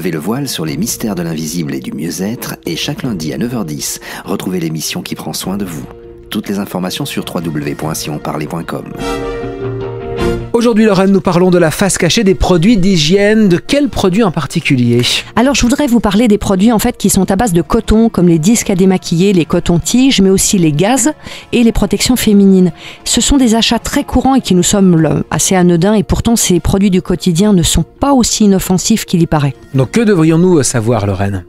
Levez le voile sur les mystères de l'invisible et du mieux-être et chaque lundi à 9h10, retrouvez l'émission qui prend soin de vous. Toutes les informations sur www.sionparler.com. Aujourd'hui, Lorraine, nous parlons de la face cachée des produits d'hygiène. De quels produits en particulier ? Alors, je voudrais vous parler des produits qui sont à base de coton, comme les disques à démaquiller, les cotons-tiges, mais aussi les gazes et les protections féminines. Ce sont des achats très courants et qui nous semblent assez anodins, et pourtant ces produits du quotidien ne sont pas aussi inoffensifs qu'il y paraît. Donc, que devrions-nous savoir, Lorraine ?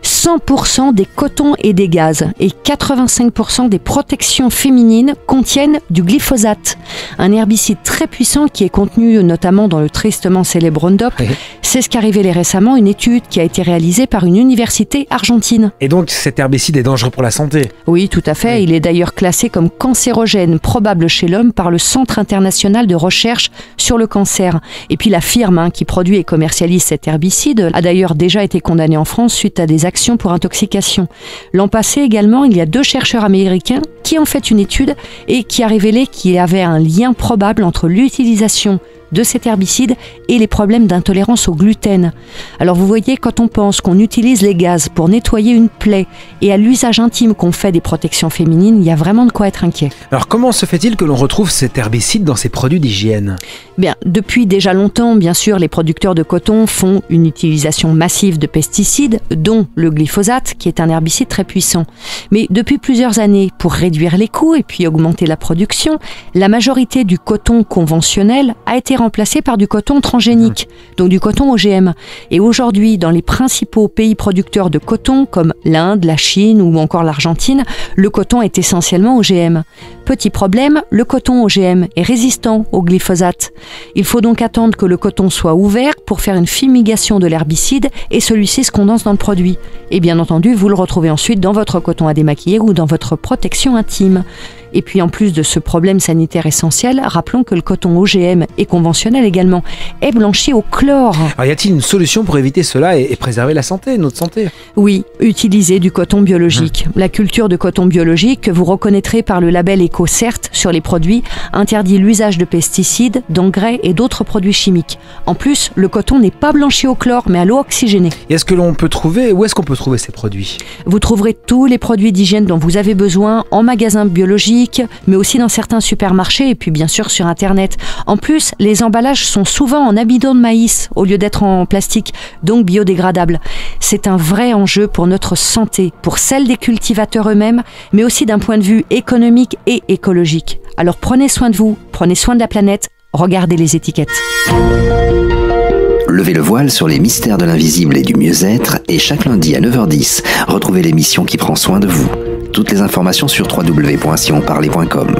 100% des cotons et des gazes et 85% des protections féminines contiennent du glyphosate, un herbicide très puissant qui est contenu notamment dans le tristement célèbre Roundup. Oui. C'est ce qu'a révélé récemment une étude qui a été réalisée par une université argentine. Et donc, cet herbicide est dangereux pour la santé ? Oui, tout à fait. Oui. Il est d'ailleurs classé comme cancérogène probable chez l'homme par le Centre international de recherche sur le cancer. Et puis la firme qui produit et commercialise cet herbicide a d'ailleurs déjà été condamnée en France suite à des actions pour intoxication. L'an passé également, il y a 2 chercheurs américains qui ont fait une étude et qui a révélé qu'il y avait un lien probable entre l'utilisation de cet herbicide et les problèmes d'intolérance au gluten. Alors vous voyez, quand on pense qu'on utilise les gaz pour nettoyer une plaie et à l'usage intime qu'on fait des protections féminines, il y a vraiment de quoi être inquiet. Alors, comment se fait-il que l'on retrouve cet herbicide dans ces produits d'hygiène ? Bien, depuis déjà longtemps, bien sûr, les producteurs de coton font une utilisation massive de pesticides, dont le glyphosate, qui est un herbicide très puissant. Mais depuis plusieurs années, pour réduire les coûts et puis augmenter la production, la majorité du coton conventionnel a été remplacé par du coton transgénique, donc du coton OGM. Et aujourd'hui, dans les principaux pays producteurs de coton, comme l'Inde, la Chine ou encore l'Argentine, le coton est essentiellement OGM. Petit problème, le coton OGM est résistant au glyphosate. Il faut donc attendre que le coton soit ouvert pour faire une fumigation de l'herbicide et celui-ci se condense dans le produit. Et bien entendu, vous le retrouvez ensuite dans votre coton à démaquiller ou dans votre protection intime. Et puis en plus de ce problème sanitaire essentiel, rappelons que le coton OGM et conventionnel également est blanchi au chlore. Alors, y a-t-il une solution pour éviter cela et préserver la santé, notre santé ? Oui, utilisez du coton biologique. La culture de coton biologique, que vous reconnaîtrez par le label EcoCert sur les produits, interdit l'usage de pesticides, d'engrais et d'autres produits chimiques. En plus, le coton n'est pas blanchi au chlore, mais à l'eau oxygénée. Et où est-ce qu'on peut trouver ces produits ? Vous trouverez tous les produits d'hygiène dont vous avez besoin en magasin biologique, mais aussi dans certains supermarchés et puis bien sûr sur Internet. En plus, les emballages sont souvent en amidon de maïs au lieu d'être en plastique, donc biodégradables. C'est un vrai enjeu pour notre santé, pour celle des cultivateurs eux-mêmes, mais aussi d'un point de vue économique et écologique. Alors prenez soin de vous, prenez soin de la planète, regardez les étiquettes. Levez le voile sur les mystères de l'invisible et du mieux-être et chaque lundi à 9h10, retrouvez l'émission qui prend soin de vous. Toutes les informations sur www.sionparler.com.